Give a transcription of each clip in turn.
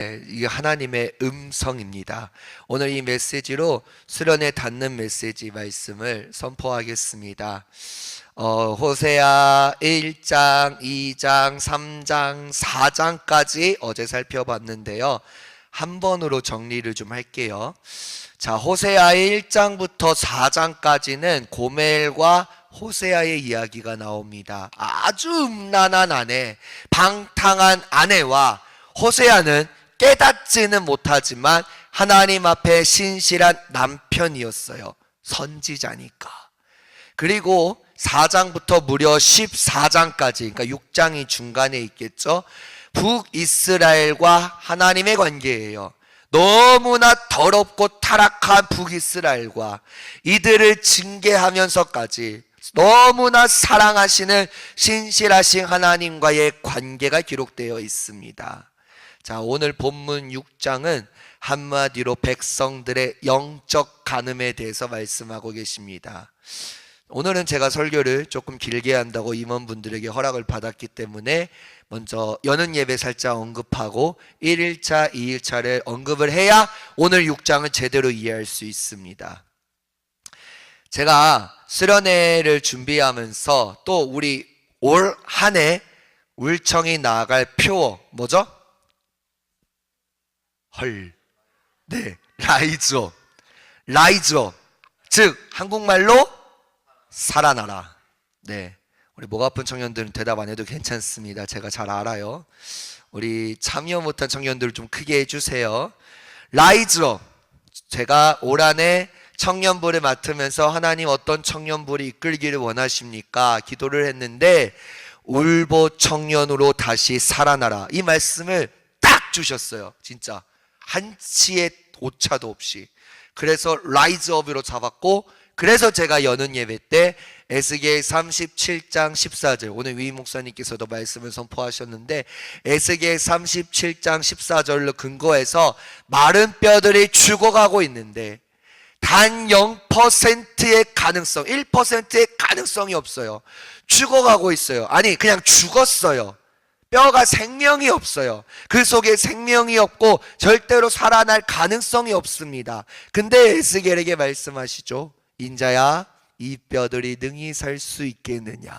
이게 하나님의 음성입니다. 오늘 이 메시지로 수련에 닿는 메시지 말씀을 선포하겠습니다. 호세아 1장, 2장, 3장, 4장까지 어제 살펴봤는데요. 한 번으로 정리를 좀 할게요. 자, 호세아 1장부터 4장까지는 고멜과 호세아의 이야기가 나옵니다. 아주 음란한 아내, 방탕한 아내와 호세아는 깨닫지는 못하지만 하나님 앞에 신실한 남편이었어요. 선지자니까. 그리고 4장부터 무려 14장까지, 그러니까 6장이 중간에 있겠죠. 북이스라엘과 하나님의 관계예요. 너무나 더럽고 타락한 북이스라엘과 이들을 징계하면서까지 너무나 사랑하시는 신실하신 하나님과의 관계가 기록되어 있습니다. 자, 오늘 본문 6장은 한마디로 백성들의 영적 간음에 대해서 말씀하고 계십니다. 오늘은 제가 설교를 조금 길게 한다고 임원분들에게 허락을 받았기 때문에 먼저 여는 예배 살짝 언급하고 1일차, 2일차를 언급을 해야 오늘 6장을 제대로 이해할 수 있습니다. 제가 수련회를 준비하면서 또 우리 올 한 해 울청이 나아갈 표어 뭐죠? 네, 라이즈업. 즉 한국말로 살아나라. 네, 우리 목 아픈 청년들은 대답 안 해도 괜찮습니다. 제가 잘 알아요. 우리 참여 못한 청년들 좀 크게 해주세요. 라이즈업. 제가 올 한 해 청년부를 맡으면서 하나님 어떤 청년부를 이끌기를 원하십니까? 기도를 했는데 울보 청년으로 다시 살아나라. 이 말씀을 딱 주셨어요. 진짜 한치의 오차도 없이. 그래서 라이즈업으로 잡았고, 그래서 제가 여는 예배 때 에스겔 37장 14절, 오늘 위 목사님께서도 말씀을 선포하셨는데 에스겔 37장 14절로 근거해서 마른 뼈들이 죽어가고 있는데 단 0%의 가능성, 1%의 가능성이 없어요. 죽어가고 있어요. 아니 그냥 죽었어요. 뼈가 생명이 없어요. 그 속에 생명이 없고 절대로 살아날 가능성이 없습니다. 근데 에스겔에게 말씀하시죠. 인자야, 이 뼈들이 능히 살 수 있겠느냐.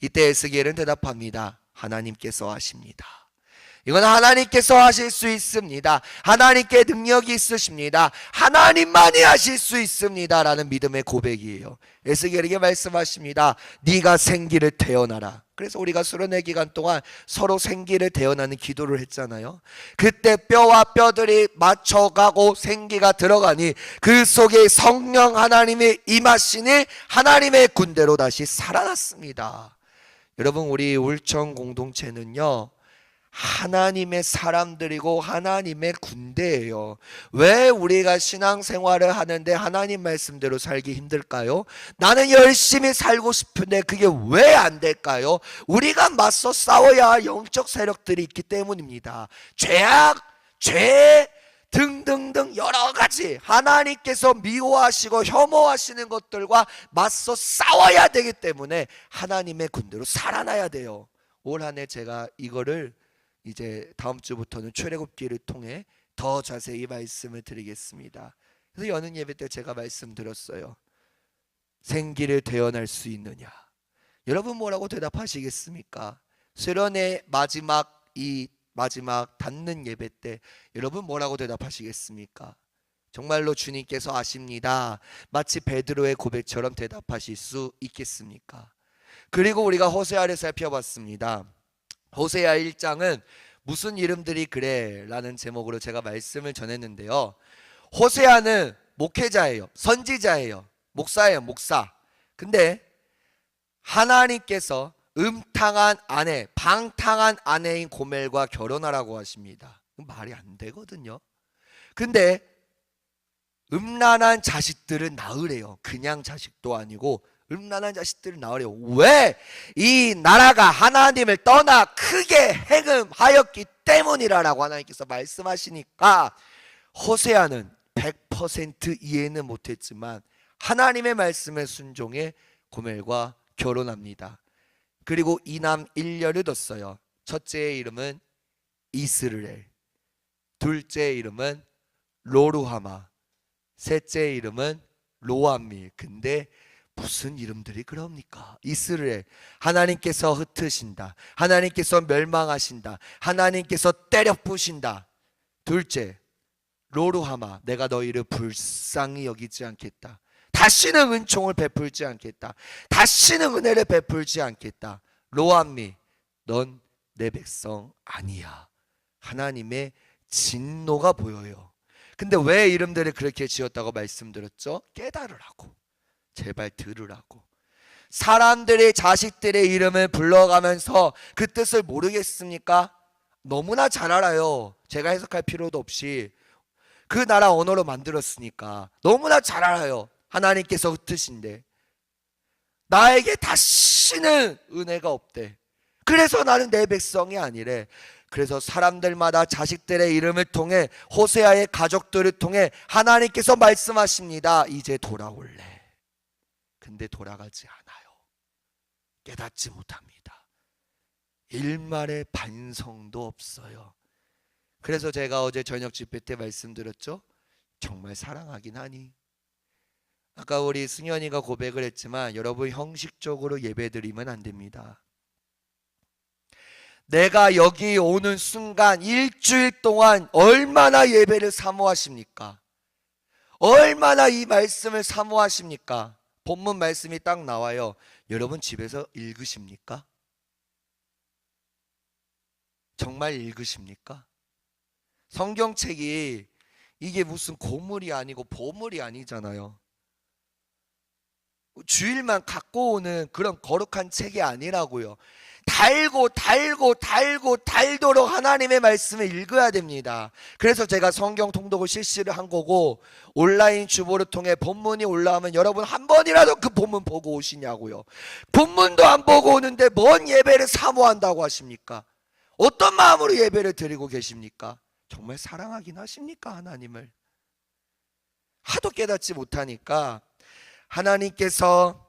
이때 에스겔은 대답합니다. 하나님께서 하십니다. 이건 하나님께서 하실 수 있습니다. 하나님께 능력이 있으십니다. 하나님만이 하실 수 있습니다. 라는 믿음의 고백이에요. 에스겔에게 말씀하십니다. 네가 생기를 태어나라. 그래서 우리가 수련회 기간 동안 서로 생기를 태어나는 기도를 했잖아요. 그때 뼈와 뼈들이 맞춰가고 생기가 들어가니 그 속에 성령 하나님이 임하시니 하나님의 군대로 다시 살아났습니다. 여러분, 우리 울청 공동체는요, 하나님의 사람들이고 하나님의 군대예요. 왜 우리가 신앙생활을 하는데 하나님 말씀대로 살기 힘들까요? 나는 열심히 살고 싶은데 그게 왜 안 될까요? 우리가 맞서 싸워야 할 영적 세력들이 있기 때문입니다. 죄악, 죄 등등등 여러 가지 하나님께서 미워하시고 혐오하시는 것들과 맞서 싸워야 되기 때문에 하나님의 군대로 살아나야 돼요. 올 한 해 제가 이거를 이제 다음 주부터는 출애굽기를 통해 더 자세히 말씀을 드리겠습니다. 그래서 여는 예배 때 제가 말씀드렸어요. 생기를 태어날 수 있느냐? 여러분 뭐라고 대답하시겠습니까? 수련의 마지막 닿는 예배 때 여러분 뭐라고 대답하시겠습니까? 정말로 주님께서 아십니다. 마치 베드로의 고백처럼 대답하실 수 있겠습니까? 그리고 우리가 호세아를 살펴봤습니다. 호세아 1장은 무슨 이름들이 그래? 라는 제목으로 제가 말씀을 전했는데요. 호세아는 목회자예요. 선지자예요. 목사예요. 목사. 근데 하나님께서 음탕한 아내, 방탕한 아내인 고멜과 결혼하라고 하십니다. 말이 안 되거든요. 근데 음란한 자식들은 낳으래요. 그냥 자식도 아니고 음란한 자식들을 낳으래요. 왜? 이 나라가 하나님을 떠나 크게 행음하였기 때문이라고 하나님께서 말씀하시니까 호세아는 100% 이해는 못했지만 하나님의 말씀에 순종해 고멜과 결혼합니다. 그리고 이남 1녀를 뒀어요. 첫째의 이름은 이스라엘, 둘째 이름은 로루하마, 셋째 이름은 로암미. 근데 무슨 이름들이 그럽니까? 이스라엘, 하나님께서 흩으신다, 하나님께서 멸망하신다, 하나님께서 때려 부신다. 둘째 로루하마, 내가 너희를 불쌍히 여기지 않겠다, 다시는 은총을 베풀지 않겠다, 다시는 은혜를 베풀지 않겠다. 로암미, 넌 내 백성 아니야. 하나님의 진노가 보여요. 근데 왜 이름들을 그렇게 지었다고 말씀드렸죠? 깨달으라고, 제발 들으라고. 사람들의 자식들의 이름을 불러가면서 그 뜻을 모르겠습니까? 너무나 잘 알아요. 제가 해석할 필요도 없이 그 나라 언어로 만들었으니까 너무나 잘 알아요. 하나님께서 흩으신데 나에게 다시는 은혜가 없대. 그래서 나는 내 백성이 아니래. 그래서 사람들마다 자식들의 이름을 통해, 호세아의 가족들을 통해 하나님께서 말씀하십니다. 이제 돌아올래. 근데 돌아가지 않아요. 깨닫지 못합니다. 일말의 반성도 없어요. 그래서 제가 어제 저녁 집회 때 말씀드렸죠. 정말 사랑하긴 하니? 아까 우리 승현이가 고백을 했지만 여러분, 형식적으로 예배드리면 안 됩니다. 내가 여기 오는 순간 일주일 동안 얼마나 예배를 사모하십니까? 얼마나 이 말씀을 사모하십니까? 본문 말씀이 딱 나와요. 여러분 집에서 읽으십니까? 정말 읽으십니까? 성경책이 이게 무슨 고물이 아니고 보물이 아니잖아요. 주일만 갖고 오는 그런 거룩한 책이 아니라고요. 달도록 하나님의 말씀을 읽어야 됩니다. 그래서 제가 성경 통독을 실시를 한 거고, 온라인 주보를 통해 본문이 올라오면 여러분 한 번이라도 그 본문 보고 오시냐고요. 본문도 안 보고 오는데 뭔 예배를 사모한다고 하십니까? 어떤 마음으로 예배를 드리고 계십니까? 정말 사랑하긴 하십니까? 하나님을 하도 깨닫지 못하니까 하나님께서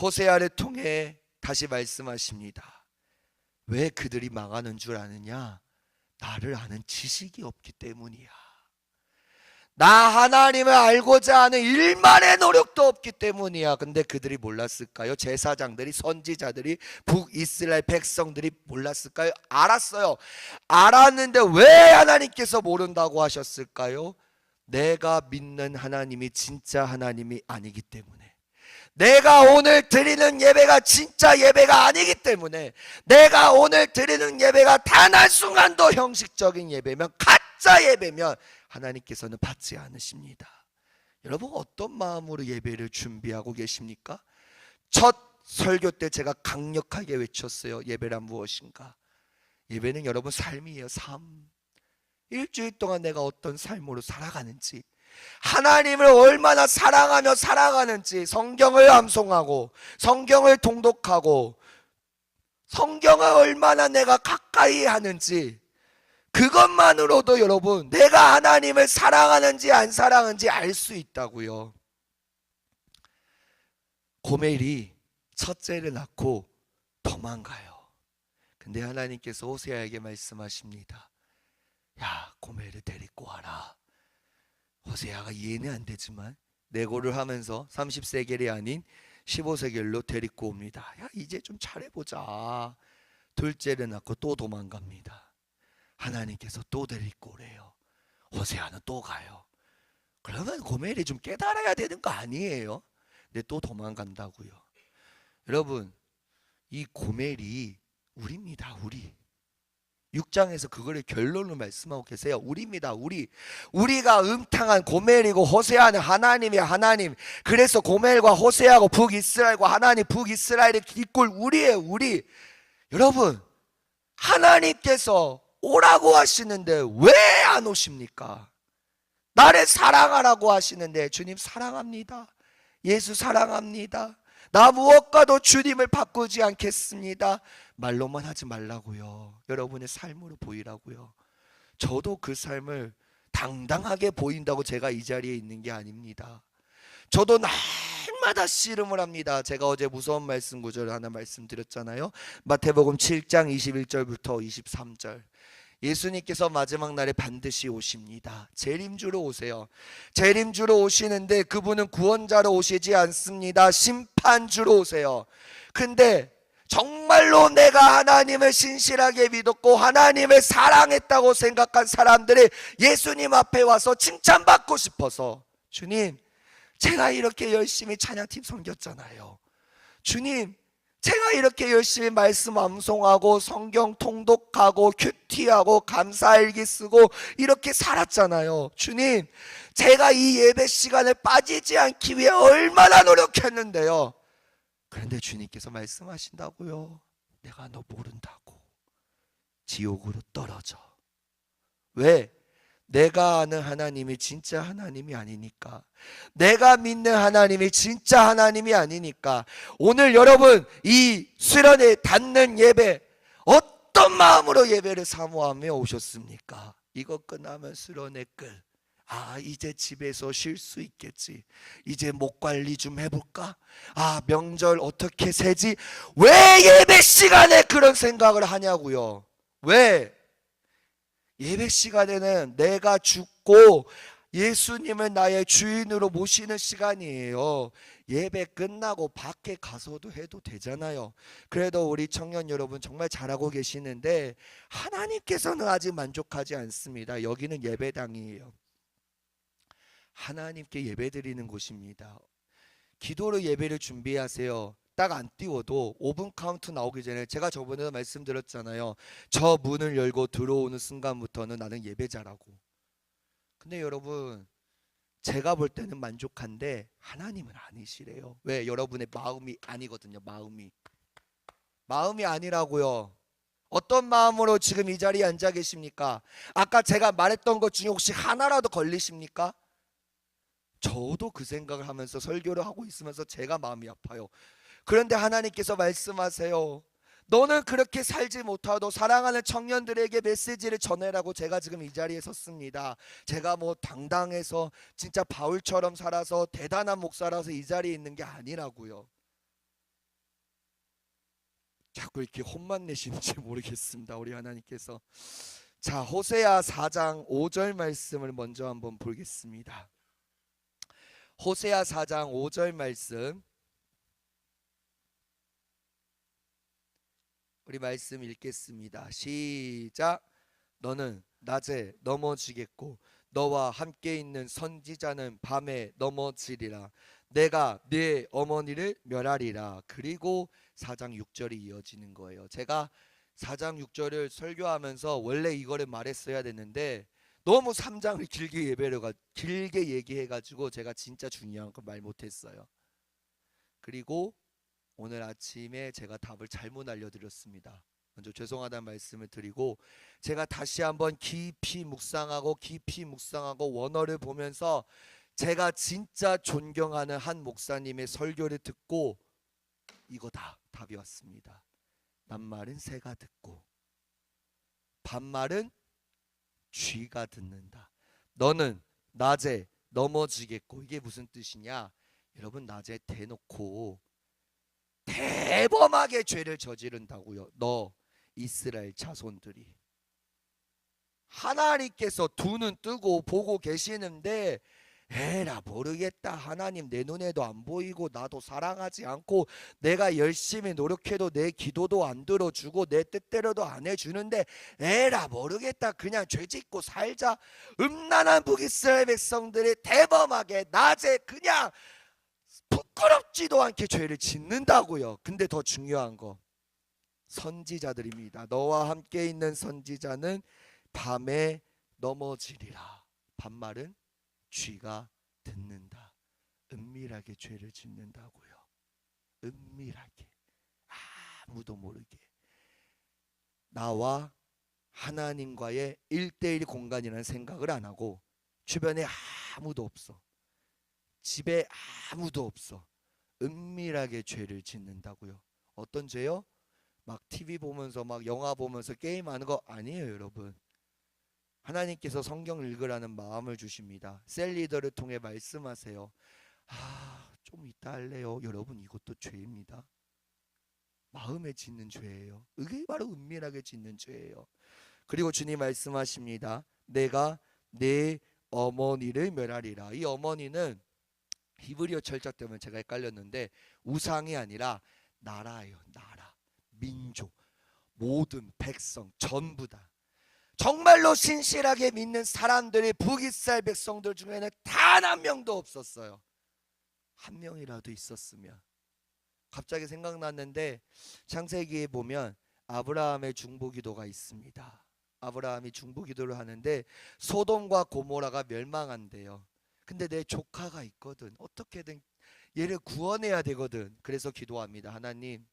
호세아를 통해 다시 말씀하십니다. 왜 그들이 망하는 줄 아느냐? 나를 아는 지식이 없기 때문이야. 나 하나님을 알고자 하는 일만의 노력도 없기 때문이야. 근데 그들이 몰랐을까요? 제사장들이, 선지자들이, 북이스라엘 백성들이 몰랐을까요? 알았어요. 알았는데 왜 하나님께서 모른다고 하셨을까요? 내가 믿는 하나님이 진짜 하나님이 아니기 때문에, 내가 오늘 드리는 예배가 진짜 예배가 아니기 때문에, 내가 오늘 드리는 예배가 단 한순간도 형식적인 예배면, 가짜 예배면 하나님께서는 받지 않으십니다. 여러분 어떤 마음으로 예배를 준비하고 계십니까? 첫 설교 때 제가 강력하게 외쳤어요. 예배란 무엇인가? 예배는 여러분 삶이에요. 삶. 일주일 동안 내가 어떤 삶으로 살아가는지, 하나님을 얼마나 사랑하며 살아가는지, 성경을 암송하고 성경을 통독하고 성경을 얼마나 내가 가까이 하는지, 그것만으로도 여러분 내가 하나님을 사랑하는지 안 사랑하는지 알 수 있다고요. 고멜이 첫째를 낳고 도망가요. 근데 하나님께서 호세아에게 말씀하십니다. 야, 고멜을 데리고 와라. 호세아가 이해는 안 되지만 내고를 하면서 30세겔이 아닌 15세겔로 데리고 옵니다. 야, 이제 좀 잘해보자. 둘째를 낳고 또 도망갑니다. 하나님께서 또 데리고 오래요. 호세아는 또 가요. 그러면 고멜이 좀 깨달아야 되는 거 아니에요? 근데 또 도망간다고요. 여러분, 이 고멜이 우리입니다. 우리. 6장에서 그거를 결론으로 말씀하고 계세요. 우리입니다. 우리가 음탕한 고멜이고 호세아는 하나님이 하나님. 그래서 고멜과 호세아고 북이스라엘과 하나님, 북이스라엘의 깃골 우리예요. 우리. 여러분, 하나님께서 오라고 하시는데 왜 안 오십니까? 나를 사랑하라고 하시는데, 주님 사랑합니다. 예수 사랑합니다. 나 무엇과도 주님을 바꾸지 않겠습니다. 말로만 하지 말라고요. 여러분의 삶으로 보이라고요. 저도 그 삶을 당당하게 보인다고 제가 이 자리에 있는 게 아닙니다. 저도 날마다 씨름을 합니다. 제가 어제 무서운 말씀 구절을 하나 말씀드렸잖아요. 마태복음 7장 21절부터 23절. 예수님께서 마지막 날에 반드시 오십니다. 재림주로 오세요. 재림주로 오시는데 그분은 구원자로 오시지 않습니다. 심판주로 오세요. 근데 정말로 내가 하나님을 신실하게 믿었고 하나님을 사랑했다고 생각한 사람들이 예수님 앞에 와서 칭찬받고 싶어서, 주님, 제가 이렇게 열심히 찬양팀 섬겼잖아요. 주님, 제가 이렇게 열심히 말씀 암송하고 성경 통독하고 큐티하고 감사일기 쓰고 이렇게 살았잖아요. 주님, 제가 이 예배 시간에 빠지지 않기 위해 얼마나 노력했는데요. 그런데 주님께서 말씀하신다고요. 내가 너 모른다고. 지옥으로 떨어져. 왜? 내가 아는 하나님이 진짜 하나님이 아니니까. 내가 믿는 하나님이 진짜 하나님이 아니니까. 오늘 여러분 이 수련회 닫는 예배 어떤 마음으로 예배를 사모하며 오셨습니까? 이거 끝나면 수련회 끝. 아, 이제 집에서 쉴 수 있겠지. 이제 목 관리 좀 해볼까? 아, 명절 어떻게 세지? 왜 예배 시간에 그런 생각을 하냐고요. 왜? 예배 시간에는 내가 죽고 예수님을 나의 주인으로 모시는 시간이에요. 예배 끝나고 밖에 가서도 해도 되잖아요. 그래도 우리 청년 여러분 정말 잘하고 계시는데 하나님께서는 아직 만족하지 않습니다. 여기는 예배당이에요. 하나님께 예배드리는 곳입니다. 기도로 예배를 준비하세요. 딱 안 띄워도 5분 카운트 나오기 전에, 제가 저번에 말씀드렸잖아요. 저 문을 열고 들어오는 순간부터는 나는 예배자라고. 근데 여러분, 제가 볼 때는 만족한데 하나님은 아니시래요. 왜? 여러분의 마음이 아니거든요. 마음이 아니라고요. 어떤 마음으로 지금 이 자리에 앉아 계십니까? 아까 제가 말했던 것 중에 혹시 하나라도 걸리십니까? 저도 그 생각을 하면서 설교를 하고 있으면서 제가 마음이 아파요. 그런데 하나님께서 말씀하세요. 너는 그렇게 살지 못하도 사랑하는 청년들에게 메시지를 전해라고 제가 지금 이 자리에 섰습니다. 제가 뭐 당당해서 진짜 바울처럼 살아서 대단한 목사라서 이 자리에 있는 게 아니라고요. 자꾸 이렇게 혼만 내시는지 모르겠습니다. 우리 하나님께서. 자, 호세아 4장 5절 말씀을 먼저 한번 보겠습니다. 호세아 4장 5절 말씀, 우리 말씀 읽겠습니다. 시작. 너는 낮에 넘어지겠고 너와 함께 있는 선지자는 밤에 넘어지리라. 내가 네 어머니를 멸하리라. 그리고 4장 6절이 이어지는 거예요. 제가 4장 6절을 설교하면서 원래 이거를 말했어야 됐는데 너무 3장을 길게 얘기해가지고 제가 진짜 중요한 거 말 못했어요. 그리고 오늘 아침에 제가 답을 잘못 알려드렸습니다. 먼저 죄송하다는 말씀을 드리고, 제가 다시 한번 깊이 묵상하고 원어를 보면서 제가 진짜 존경하는 한 목사님의 설교를 듣고 이거다 답이 왔습니다. 낱말은 새가 듣고 반말은 쥐가 듣는다. 너는 낮에 넘어지겠고, 이게 무슨 뜻이냐? 여러분, 낮에 대놓고 대범하게 죄를 저지른다고요. 너 이스라엘 자손들이. 하나님께서 두 눈 뜨고 보고 계시는데 에라 모르겠다, 하나님 내 눈에도 안 보이고 나도 사랑하지 않고 내가 열심히 노력해도 내 기도도 안 들어주고 내 뜻대로도 안 해주는데 에라 모르겠다, 그냥 죄짓고 살자. 음란한 북이스라엘 백성들이 대범하게 낮에 그냥 부끄럽지도 않게 죄를 짓는다고요. 근데 더 중요한 거, 선지자들입니다. 너와 함께 있는 선지자는 밤에 넘어지리라. 반말은 쥐가 듣는다. 은밀하게 죄를 짓는다고요. 은밀하게, 아무도 모르게. 나와 하나님과의 1대1 공간이라는 생각을 안 하고, 주변에 아무도 없어, 집에 아무도 없어, 은밀하게 죄를 짓는다고요. 어떤 죄요? 막 TV 보면서 막 영화 보면서 게임하는 거 아니에요, 여러분. 하나님께서 성경 읽으라는 마음을 주십니다. 셀리더를 통해 말씀하세요. 좀 이따 할래요. 여러분, 이것도 죄입니다. 마음에 짓는 죄예요. 이게 바로 은밀하게 짓는 죄예요. 그리고 주님 말씀하십니다. 내가 내 어머니를 멸하리라. 이 어머니는 히브리어 철자 때문에 제가 헷갈렸는데 우상이 아니라 나라예요. 나라, 민족, 모든 백성 전부 다. 정말로 신실하게 믿는 사람들이 북이스라엘 백성들 중에는 단 한 명도 없었어요. 한 명이라도 있었으면. 갑자기 생각났는데 창세기에 보면 아브라함의 중보기도가 있습니다. 아브라함이 중보기도를 하는데 소돔과 고모라가 멸망한대요. 근데 내 조카가 있거든. 어떻게든 얘를 구원해야 되거든. 그래서 기도합니다. 하나님,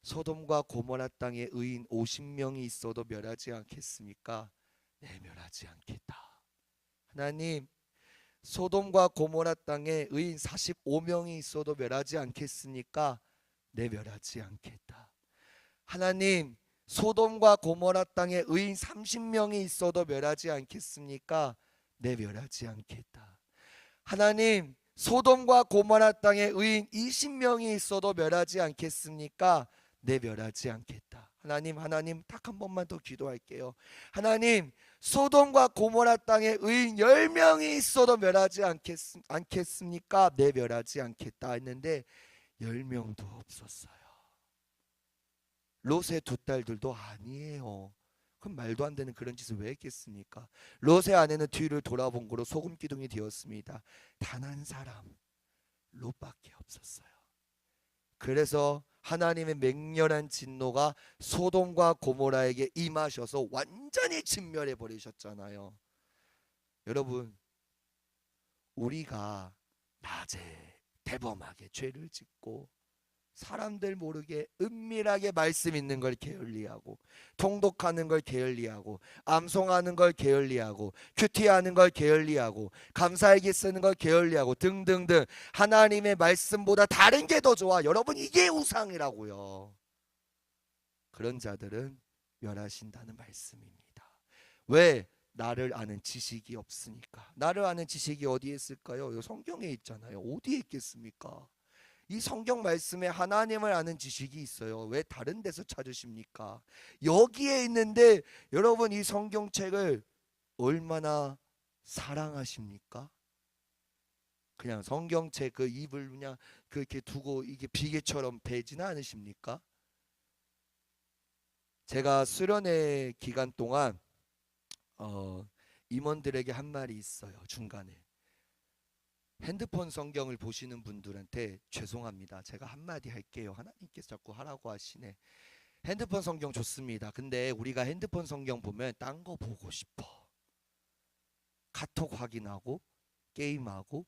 소돔과 고모라 땅에 의인 50명이 있어도 멸하지 않겠습니까? 네, 멸하지 않겠다. 하나님, 소돔과 고모라 땅에 의인 45명이 있어도 멸하지 않겠습니까? 네, 멸하지 않겠다. 하나님, 소돔과 고모라 땅에 의인 30명이 있어도 멸하지 않겠습니까? 네, 멸하지 않겠다. 하나님, 소돔과 고모라 땅에 의인 20명이 있어도 멸하지 않겠습니까? 네, 멸하지 않겠다. 하나님 딱 한 번만 더 기도할게요. 하나님, 소돔과 고모라 땅에 의인 10명이 있어도 멸하지 않겠습니까? 네, 멸하지 않겠다 했는데 10명도 없었어요. 롯의 두 딸들도 아니에요. 그럼 말도 안 되는 그런 짓을 왜 했겠습니까? 롯의 아내는 뒤를 돌아본 거로 소금 기둥이 되었습니다. 단 한 사람, 롯밖에 없었어요. 그래서 하나님의 맹렬한 진노가 소돔과 고모라에게 임하셔서 완전히 진멸해 버리셨잖아요. 여러분, 우리가 낮에 대범하게 죄를 짓고 사람들 모르게 은밀하게 말씀 있는 걸 게을리하고 통독하는 걸 게을리하고 암송하는 걸 게을리하고 큐티하는 걸 게을리하고 감사일기 쓰는 걸 게을리하고 등등등 하나님의 말씀보다 다른 게 더 좋아. 여러분, 이게 우상이라고요. 그런 자들은 멸하신다는 말씀입니다. 왜? 나를 아는 지식이 없으니까. 나를 아는 지식이 어디에 있을까요? 성경에 있잖아요. 어디에 있겠습니까? 이 성경 말씀에 하나님을 아는 지식이 있어요. 왜 다른 데서 찾으십니까? 여기에 있는데 여러분, 이 성경책을 얼마나 사랑하십니까? 그냥 성경책 그 입을 그냥 그렇게 두고 이게 비계처럼 베지는 않으십니까? 제가 수련회 기간 동안 임원들에게 한 말이 있어요. 중간에 핸드폰 성경을 보시는 분들한테 죄송합니다. 제가 한마디 할게요. 하나님께서 자꾸 하라고 하시네. 핸드폰 성경 좋습니다. 근데 우리가 핸드폰 성경 보면 딴 거 보고 싶어. 카톡 확인하고 게임하고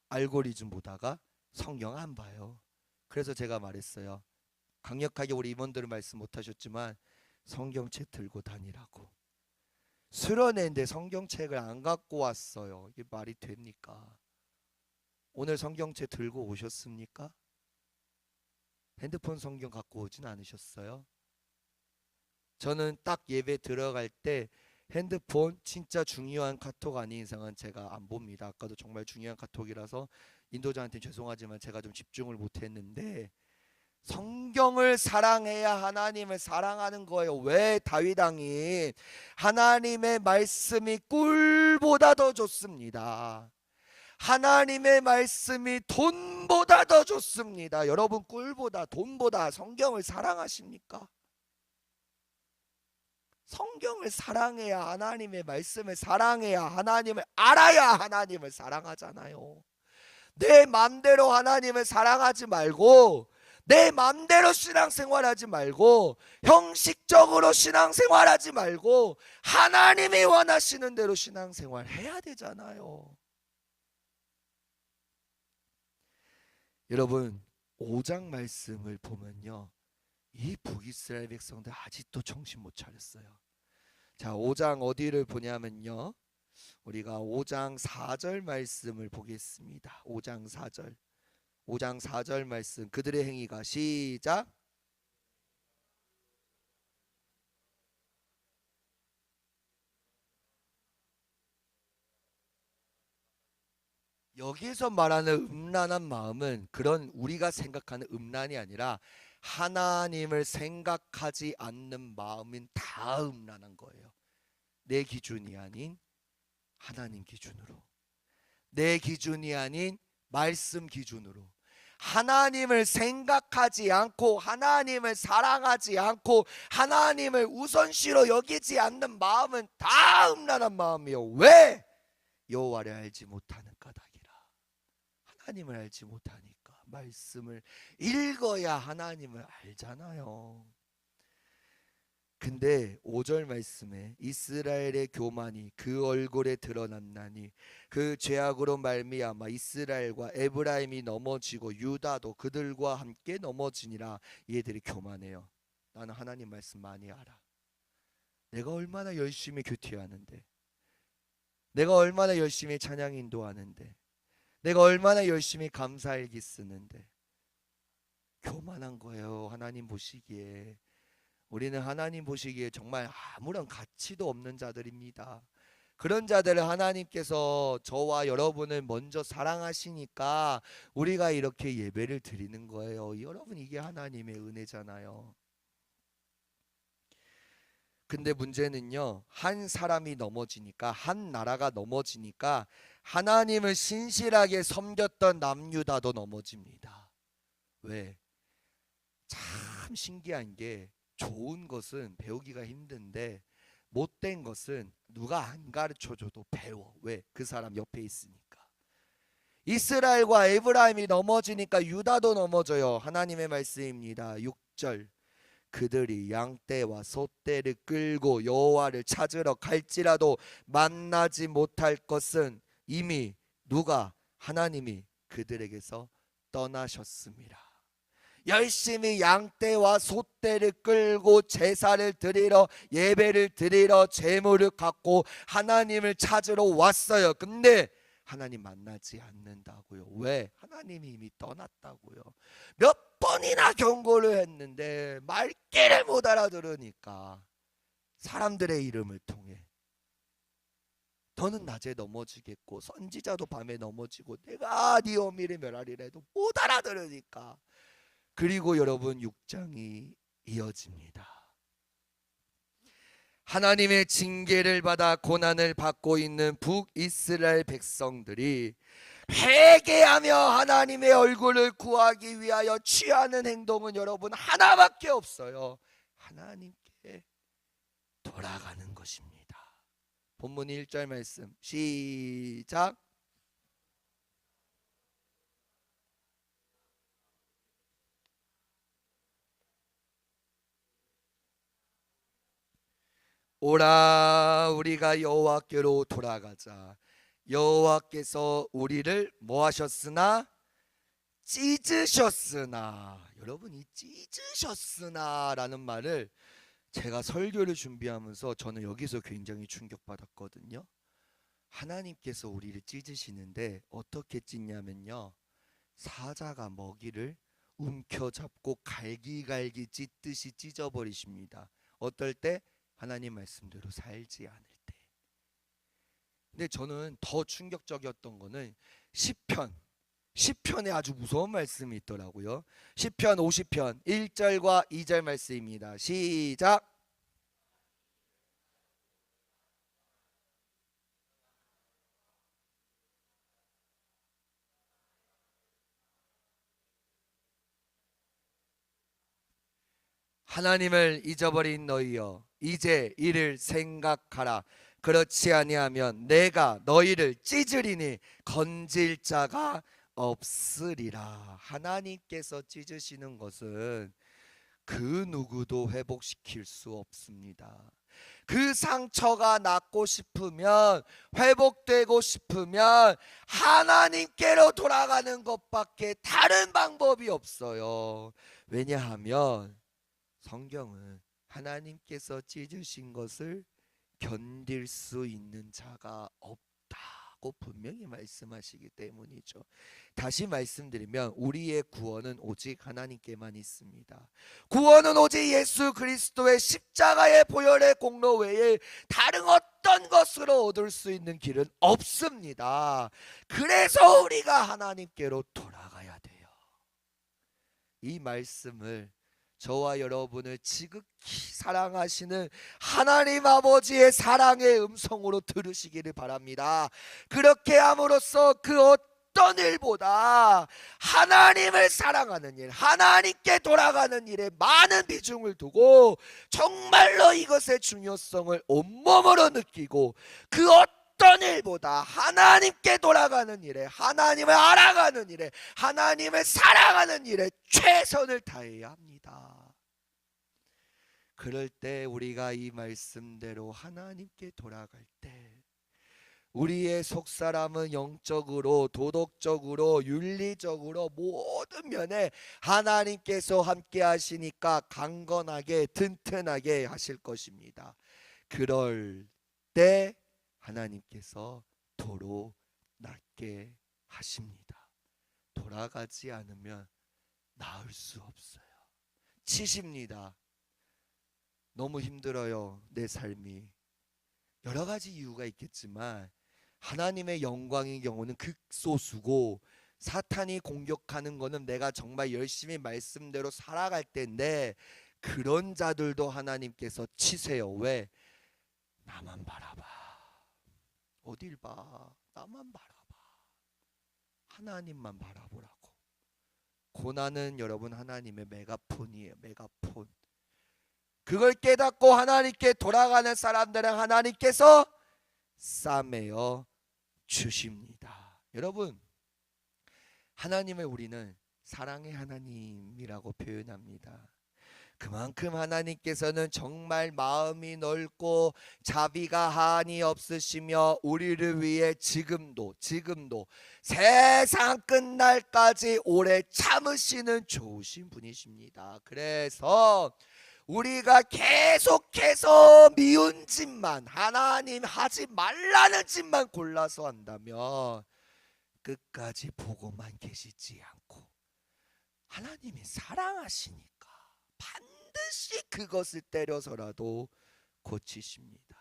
알고리즘 보다가 성경 안 봐요. 그래서 제가 말했어요. 강력하게 우리 임원들은 말씀 못하셨지만 성경책 들고 다니라고. 수련회인데 성경책을 안 갖고 왔어요. 이게 말이 됩니까? 오늘 성경책 들고 오셨습니까? 핸드폰 성경 갖고 오진 않으셨어요? 저는 딱 예배 들어갈 때 핸드폰 진짜 중요한 카톡 아닌 이상은 제가 안 봅니다. 아까도 정말 중요한 카톡이라서 인도자한테 죄송하지만 제가 좀 집중을 못했는데 성경을 사랑해야 하나님을 사랑하는 거예요. 왜? 다윗 왕이 하나님의 말씀이 꿀보다 더 좋습니다. 하나님의 말씀이 돈보다 더 좋습니다. 여러분, 꿀보다 돈보다 성경을 사랑하십니까? 성경을 사랑해야 하나님의 말씀을 사랑해야 하나님을 알아야 하나님을 사랑하잖아요. 내 맘대로 하나님을 사랑하지 말고 내 맘대로 신앙생활하지 말고 형식적으로 신앙생활하지 말고 하나님이 원하시는 대로 신앙생활해야 되잖아요. 여러분, 5장 말씀을 보면요, 이 북이스라엘 백성들 아직도 정신 못 차렸어요. 자, 5장 어디를 보냐면요, 우리가 5장 4절 말씀을 보겠습니다. 5장 4절. 5장 4절 말씀. 그들의 행위가 시작. 여기에서 말하는 음란한 마음은 그런 우리가 생각하는 음란이 아니라 하나님을 생각하지 않는 마음인 다 음란한 거예요. 내 기준이 아닌 하나님 기준으로, 내 기준이 아닌 말씀 기준으로, 하나님을 생각하지 않고 하나님을 사랑하지 않고 하나님을 우선시로 여기지 않는 마음은 다 음란한 마음이요. 왜? 여호와를 알지 못하는 까닭이라. 하나님을 알지 못하니까. 말씀을 읽어야 하나님을 알잖아요. 근데 5절 말씀에 이스라엘의 교만이 그 얼굴에 드러났나니 그 죄악으로 말미암아 이스라엘과 에브라임이 넘어지고 유다도 그들과 함께 넘어지니라. 얘들이 교만해요. 나는 하나님 말씀 많이 알아. 내가 얼마나 열심히 교퇴하는데, 내가 얼마나 열심히 찬양 인도하는데, 내가 얼마나 열심히 감사일기 쓰는데 교만한 거예요. 하나님 보시기에. 우리는 하나님 보시기에 정말 아무런 가치도 없는 자들입니다. 그런 자들을 하나님께서 저와 여러분을 먼저 사랑하시니까 우리가 이렇게 예배를 드리는 거예요. 여러분, 이게 하나님의 은혜잖아요. 근데 문제는요, 한 사람이 넘어지니까, 한 나라가 넘어지니까 하나님을 신실하게 섬겼던 남유다도 넘어집니다. 왜? 참 신기한 게, 좋은 것은 배우기가 힘든데 못된 것은 누가 안 가르쳐줘도 배워. 왜? 그 사람 옆에 있으니까. 이스라엘과 에브라임이 넘어지니까 유다도 넘어져요. 하나님의 말씀입니다. 6절, 그들이 양떼와 소떼를 끌고 여호와를 찾으러 갈지라도 만나지 못할 것은 이미 누가? 하나님이 그들에게서 떠나셨습니다. 열심히 양떼와 소떼를 끌고 제사를 드리러, 예배를 드리러 제물을 갖고 하나님을 찾으러 왔어요. 근데 하나님 만나지 않는다고요. 왜? 하나님이 이미 떠났다고요. 몇 번이나 경고를 했는데 말귀를 못 알아들으니까 사람들의 이름을 통해 너는 낮에 넘어지겠고 선지자도 밤에 넘어지고 내가 네 어미를 멸하리라 해도 못 알아들으니까. 그리고 여러분, 6장이 이어집니다. 하나님의 징계를 받아 고난을 받고 있는 북이스라엘 백성들이 회개하며 하나님의 얼굴을 구하기 위하여 취하는 행동은 여러분 하나밖에 없어요. 하나님께 돌아가는 것입니다. 본문 1절 말씀 시작. 오라 우리가 여호와께로 돌아가자. 여호와께서 우리를 뭐 하셨으나? 찢으셨으나. 여러분, 이 찢으셨으나 라는 말을 제가 설교를 준비하면서 저는 여기서 굉장히 충격받았거든요. 하나님께서 우리를 찢으시는데 어떻게 찢냐면요, 사자가 먹이를 움켜잡고 갈기갈기 찢듯이 찢어버리십니다. 어떨 때? 하나님 말씀대로 살지 않을 때. 근데 저는 더 충격적이었던 거는 시편에 아주 무서운 말씀이 있더라고요. 시편 50편 1절과 2절 말씀입니다. 시작. 하나님을 잊어버린 너희여, 이제 이를 생각하라. 그렇지 아니하면 내가 너희를 찢으리니 건질 자가 없으리라. 하나님께서 찢으시는 것은 그 누구도 회복시킬 수 없습니다. 그 상처가 낫고 싶으면, 회복되고 싶으면 하나님께로 돌아가는 것밖에 다른 방법이 없어요. 왜냐하면 성경은 하나님께서 찢으신 것을 견딜 수 있는 자가 없다고 분명히 말씀하시기 때문이죠. 다시 말씀드리면 우리의 구원은 오직 하나님께만 있습니다. 구원은 오직 예수 그리스도의 십자가의 보혈의 공로 외에 다른 어떤 것으로 얻을 수 있는 길은 없습니다. 그래서 우리가 하나님께로 돌아가야 돼요. 이 말씀을 저와 여러분을 지극히 사랑하시는 하나님 아버지의 사랑의 음성으로 들으시기를 바랍니다. 그렇게 함으로써 그 어떤 일보다 하나님을 사랑하는 일, 하나님께 돌아가는 일에 많은 비중을 두고 정말로 이것의 중요성을 온몸으로 느끼고 그 어떤 일보다 하나님께 돌아가는 일에, 하나님을 알아가는 일에, 하나님을 사랑하는 일에 최선을 다해야 합니다. 그럴 때 우리가 이 말씀대로 하나님께 돌아갈 때 우리의 속사람은 영적으로, 도덕적으로, 윤리적으로 모든 면에 하나님께서 함께 하시니까 강건하게 튼튼하게 하실 것입니다. 그럴 때 하나님께서 도로 낫게 하십니다. 돌아가지 않으면 나을 수 없어요. 치십니다. 너무 힘들어요, 내 삶이. 여러 가지 이유가 있겠지만 하나님의 영광의 경우는 극소수고, 사탄이 공격하는 거는 내가 정말 열심히 말씀대로 살아갈 때인데, 그런 자들도 하나님께서 치세요. 왜? 나만 바라봐. 어딜 봐? 나만 바라봐. 하나님만 바라보라고. 고난은 여러분 하나님의 메가폰이에요. 메가폰. 그걸 깨닫고 하나님께 돌아가는 사람들은 하나님께서 싸매어 주십니다. 여러분, 하나님을 우리는 사랑의 하나님이라고 표현합니다. 그만큼 하나님께서는 정말 마음이 넓고 자비가 한이 없으시며 우리를 위해 지금도 세상 끝날까지 오래 참으시는 좋으신 분이십니다. 그래서 우리가 계속해서 미운 짓만, 하나님 하지 말라는 짓만 골라서 한다면 끝까지 보고만 계시지 않고 하나님이 사랑하시니까 반드시 그것을 때려서라도 고치십니다.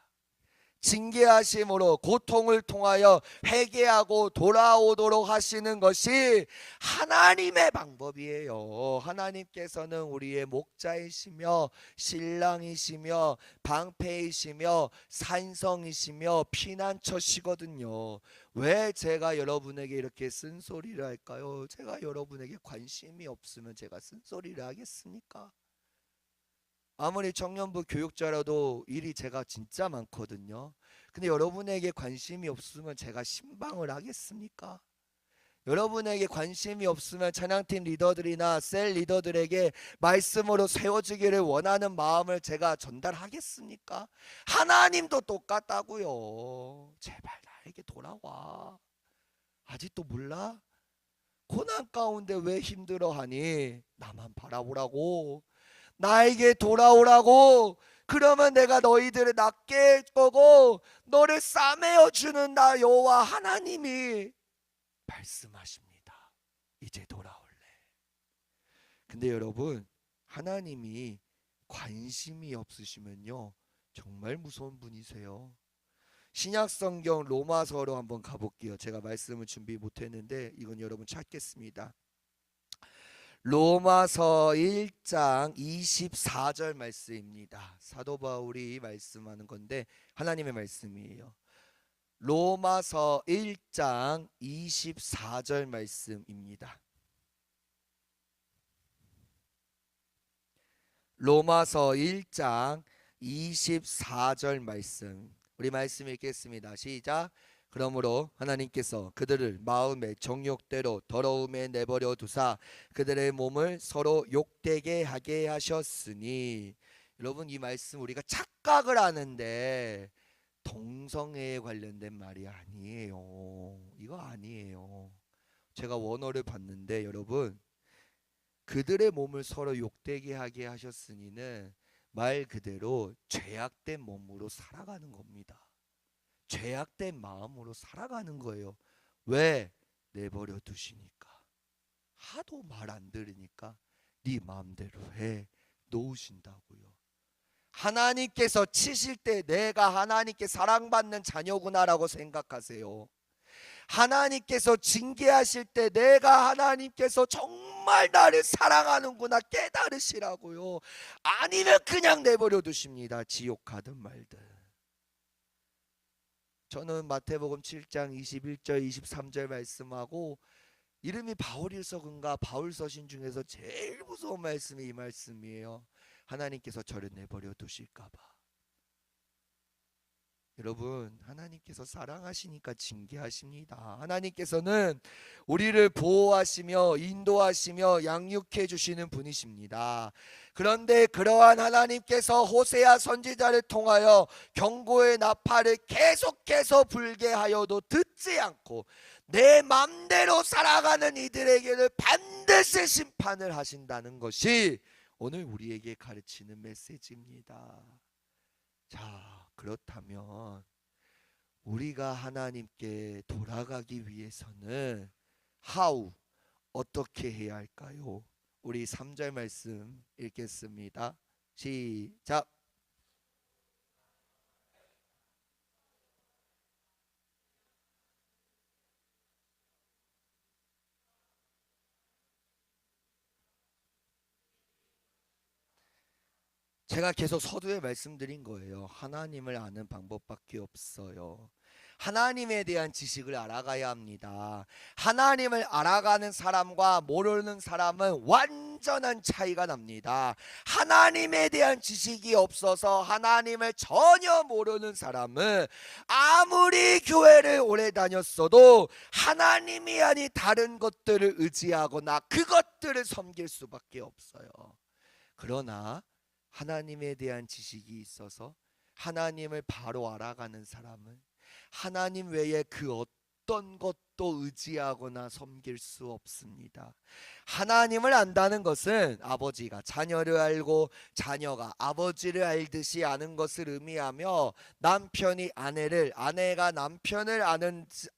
징계하심으로 고통을 통하여 회개하고 돌아오도록 하시는 것이 하나님의 방법이에요. 하나님께서는 우리의 목자이시며 신랑이시며 방패이시며 산성이시며 피난처시거든요. 왜 제가 여러분에게 이렇게 쓴소리를 할까요? 제가 여러분에게 관심이 없으면 제가 쓴소리를 하겠습니까? 아무리 청년부 교육자라도 일이 제가 진짜 많거든요. 근데 여러분에게 관심이 없으면 제가 신방을 하겠습니까? 여러분에게 관심이 없으면 찬양팀 리더들이나 셀 리더들에게 말씀으로 세워지기를 원하는 마음을 제가 전달하겠습니까? 하나님도 똑같다고요. 제발 나에게 돌아와. 아직도 몰라? 고난 가운데 왜 힘들어하니? 나만 바라보라고. 나에게 돌아오라고. 그러면 내가 너희들을 낫게 할 거고 너를 싸매어 주는 나 여호와 하나님이 말씀하십니다. 이제 돌아올래. 근데 여러분, 하나님이 관심이 없으시면요 정말 무서운 분이세요. 신약성경 로마서로 한번 가볼게요. 제가 말씀을 준비 못했는데 이건 여러분 찾겠습니다. 로마서 1장 24절 말씀입니다. 사도 바울이 말씀하는 건데 하나님의 말씀이에요. 로마서 1장 24절 말씀입니다. 로마서 1장 24절 말씀. 우리 말씀 읽겠습니다. 시작. 그러므로 하나님께서 그들을 마음의 정욕대로 더러움에 내버려 두사 그들의 몸을 서로 욕되게 하게 하셨으니. 여러분, 이 말씀 우리가 착각을 하는데 동성애에 관련된 말이 아니에요. 이거 아니에요. 제가 원어를 봤는데 여러분, 그들의 몸을 서로 욕되게 하게 하셨으니는 말 그대로 죄악된 몸으로 살아가는 겁니다. 죄악된 마음으로 살아가는 거예요. 왜? 내버려 두시니까. 하도 말 안 들으니까 네 마음대로 해 놓으신다고요. 하나님께서 치실 때 내가 하나님께 사랑받는 자녀구나라고 생각하세요. 하나님께서 징계하실 때 내가 하나님께서 정말 나를 사랑하는구나 깨달으시라고요. 아니면 그냥 내버려 두십니다. 지옥 가든 말든. 저는 마태복음 7장 21절 23절 말씀하고 이름이 바울일서인가 바울서신 중에서 제일 무서운 말씀이 이 말씀이에요. 하나님께서 저를 내버려 두실까 봐. 여러분, 하나님께서 사랑하시니까 징계하십니다. 하나님께서는 우리를 보호하시며 인도하시며 양육해 주시는 분이십니다. 그런데 그러한 하나님께서 호세아 선지자를 통하여 경고의 나팔을 계속해서 불게 하여도 듣지 않고 내 맘대로 살아가는 이들에게는 반드시 심판을 하신다는 것이 오늘 우리에게 가르치는 메시지입니다. 자, 그렇다면 우리가 하나님께 돌아가기 위해서는 how 어떻게 해야 할까요? 우리 3절 말씀 읽겠습니다. 시작. 제가 계속 서두에 말씀드린 거예요. 하나님을 아는 방법밖에 없어요. 하나님에 대한 지식을 알아가야 합니다. 하나님을 알아가는 사람과 모르는 사람은 완전한 차이가 납니다. 하나님에 대한 지식이 없어서 하나님을 전혀 모르는 사람은 아무리 교회를 오래 다녔어도 하나님이 아닌 다른 것들을 의지하거나 그것들을 섬길 수밖에 없어요. 그러나 하나님에 대한 지식이 있어서 하나님을 바로 알아가는 사람은 하나님 외에 그 어떤 것도 의지하거나 섬길 수 없습니다. 하나님을 안다는 것은 아버지가 자녀를 알고 자녀가 아버지를 알듯이 아는 것을 의미하며 남편이 아내를 아내가 남편을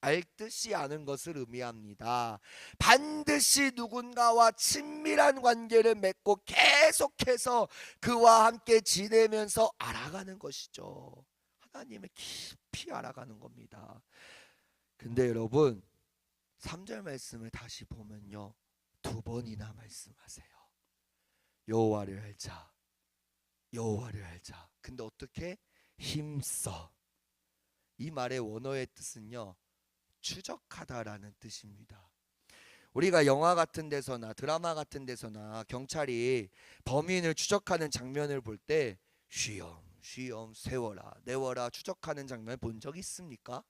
알듯이 아는 것을 의미합니다. 반드시 누군가와 친밀한 관계를 맺고 계속해서 그와 함께 지내면서 알아가는 것이죠. 하나님을 깊이 알아가는 겁니다. 근데 여러분 3절 말씀을 다시 보면요 2번이나 말씀하세요. 여호와를 알자, 여호와를 알자. 근데 어떻게? 힘써. 이 말의 원어의 뜻은요 추적하다라는 뜻입니다. 우리가 영화 같은 데서나 드라마 같은 데서나 경찰이 범인을 추적하는 장면을 볼 때 쉬엄 세워라 내워라 추적하는 장면 본 적 있습니까?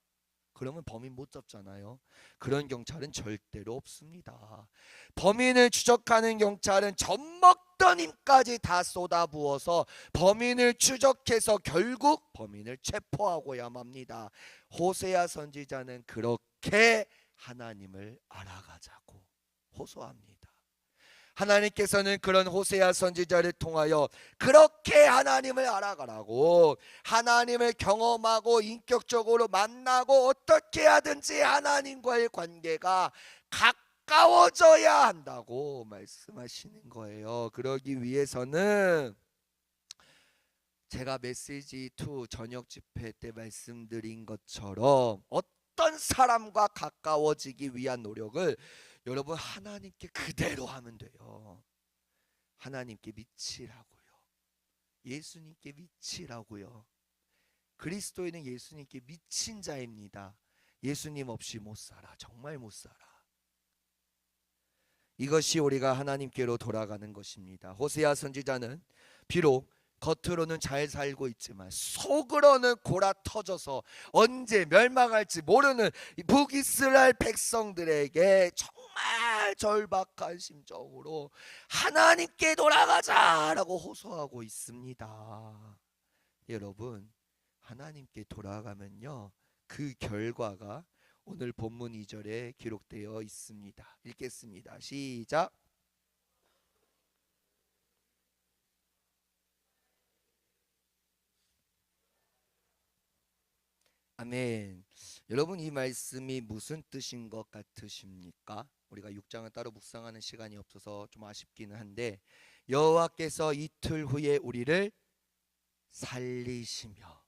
그러면 범인 못 잡잖아요. 그런 경찰은 절대로 없습니다. 범인을 추적하는 경찰은 젖먹던 힘까지 다 쏟아부어서 범인을 추적해서 결국 범인을 체포하고야 합니다. 호세아 선지자는 그렇게 하나님을 알아가자고 호소합니다. 하나님께서는 그런 호세아 선지자를 통하여 그렇게 하나님을 알아가라고 하나님을 경험하고 인격적으로 만나고 어떻게 하든지 하나님과의 관계가 가까워져야 한다고 말씀하시는 거예요. 그러기 위해서는 제가 메시지 2 저녁 집회 때 말씀드린 것처럼 어떤 사람과 가까워지기 위한 노력을 여러분 하나님께 그대로 하면 돼요. 하나님께 미치라고요. 예수님께 미치라고요. 그리스도인은 예수님께 미친 자입니다. 예수님 없이 못 살아. 정말 못 살아. 이것이 우리가 하나님께로 돌아가는 것입니다. 호세아 선지자는 비록 겉으로는 잘 살고 있지만 속으로는 골아 터져서 언제 멸망할지 모르는 북이스라엘 백성들에게 정말 절박한 심정으로 하나님께 돌아가자라고 호소하고 있습니다. 여러분 하나님께 돌아가면요 그 결과가 오늘 본문 2절에 기록되어 있습니다. 읽겠습니다. 시작. 아멘. 여러분 이 말씀이 무슨 뜻인 것 같으십니까? 우리가 6장은 따로 묵상하는 시간이 없어서 좀 아쉽기는 한데 여호와께서 이틀 후에 우리를 살리시며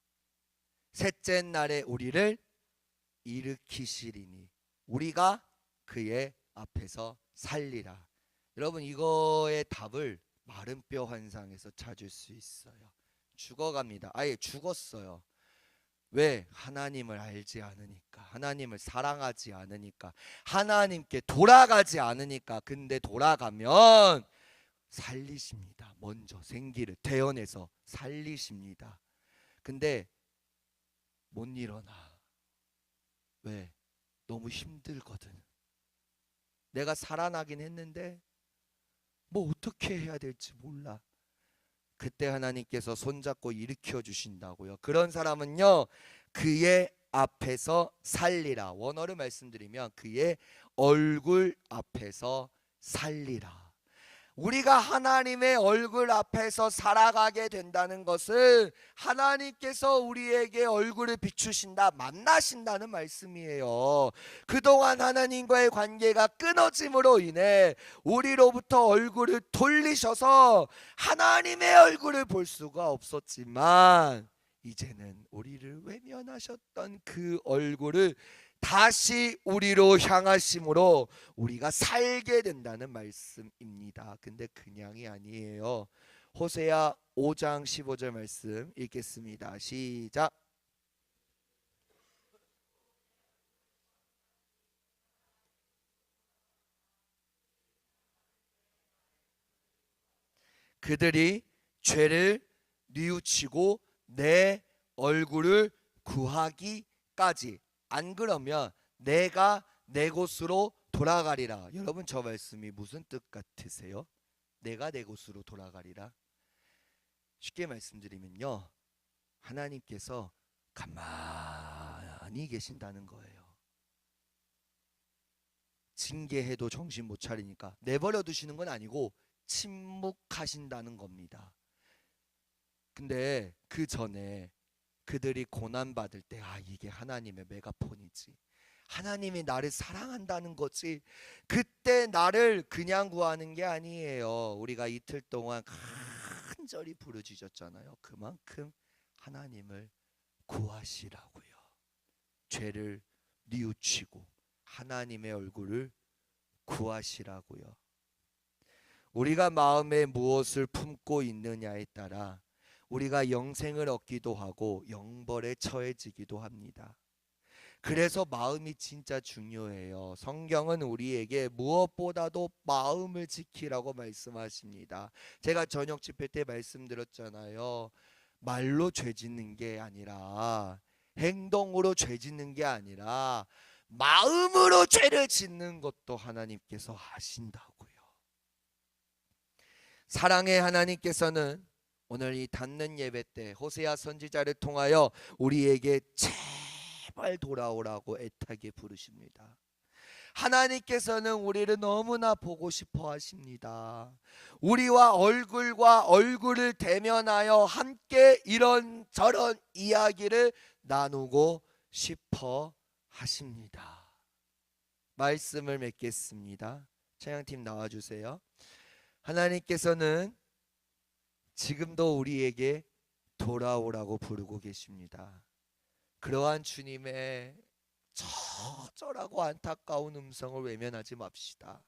셋째 날에 우리를 일으키시리니 우리가 그의 앞에서 살리라. 여러분, 이거의 답을 마른 뼈 환상에서 찾을 수 있어요. 죽어갑니다. 아예 죽었어요. 왜? 하나님을 알지 않으니까, 하나님을 사랑하지 않으니까, 하나님께 돌아가지 않으니까. 근데 돌아가면 살리십니다. 먼저 생기를 태어내서 살리십니다. 근데 못 일어나. 왜? 너무 힘들거든. 내가 살아나긴 했는데 뭐 어떻게 해야 될지 몰라. 그때 하나님께서 손잡고 일으켜 주신다고요. 그런 사람은요, 그의 앞에서 살리라. 원어를 말씀드리면 그의 얼굴 앞에서 살리라. 우리가 하나님의 얼굴 앞에서 살아가게 된다는 것은 하나님께서 우리에게 얼굴을 비추신다, 만나신다는 말씀이에요. 그동안 하나님과의 관계가 끊어짐으로 인해 우리로부터 얼굴을 돌리셔서 하나님의 얼굴을 볼 수가 없었지만, 이제는 우리를 외면하셨던 그 얼굴을 다시 우리로 향하심으로 우리가 살게 된다는 말씀입니다. 근데 그냥이 아니에요. 호세아 5장 15절 말씀 읽겠습니다. 시작. 그들이 죄를 뉘우치고 내 얼굴을 구하기까지, 안 그러면 내가 내 곳으로 돌아가리라. 여러분, 저 말씀이 무슨 뜻 같으세요? 내가 내 곳으로 돌아가리라. 쉽게 말씀드리면요, 하나님께서 가만히 계신다는 거예요. 징계해도 정신 못 차리니까 내버려 두시는 건 아니고 침묵하신다는 겁니다. 근데 그 전에 그들이 고난받을 때, 이게 하나님의 메가폰이지, 하나님이 나를 사랑한다는 거지, 그때 나를 그냥 구하는 게 아니에요. 우리가 이틀 동안 간절히 부르짖었잖아요. 그만큼 하나님을 구하시라고요. 죄를 뉘우치고 하나님의 얼굴을 구하시라고요. 우리가 마음에 무엇을 품고 있느냐에 따라 우리가 영생을 얻기도 하고 영벌에 처해지기도 합니다. 그래서 마음이 진짜 중요해요. 성경은 우리에게 무엇보다도 마음을 지키라고 말씀하십니다. 제가 저녁 집회 때 말씀드렸잖아요. 말로 죄 짓는 게 아니라, 행동으로 죄 짓는 게 아니라 마음으로 죄를 짓는 것도 하나님께서 아신다고요. 사랑의 하나님께서는 오늘 이 닫는 예배 때 호세아 선지자를 통하여 우리에게 제발 돌아오라고 애타게 부르십니다. 하나님께서는 우리를 너무나 보고 싶어 하십니다. 우리와 얼굴과 얼굴을 대면하여 함께 이런저런 이야기를 나누고 싶어 하십니다. 말씀을 맺겠습니다. 찬양팀 나와주세요. 하나님께서는 지금도 우리에게 돌아오라고 부르고 계십니다. 그러한 주님의 처절하고 안타까운 음성을 외면하지 맙시다.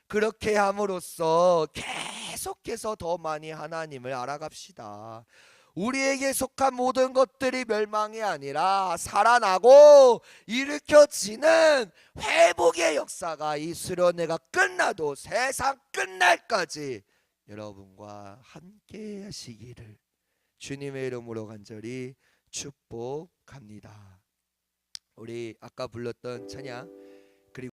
그렇게 함으로써 계속해서 더 많이 하나님을 알아갑시다. 우리에게 속한 모든 것들이 멸망이 아니라 살아나고 일으켜지는 회복의 역사가 이 수련회가 끝나도 세상 끝날까지 여러분과 함께 하시기를 주님의 이름으로 간절히 축복합니다. 우리 아까 불렀던 찬양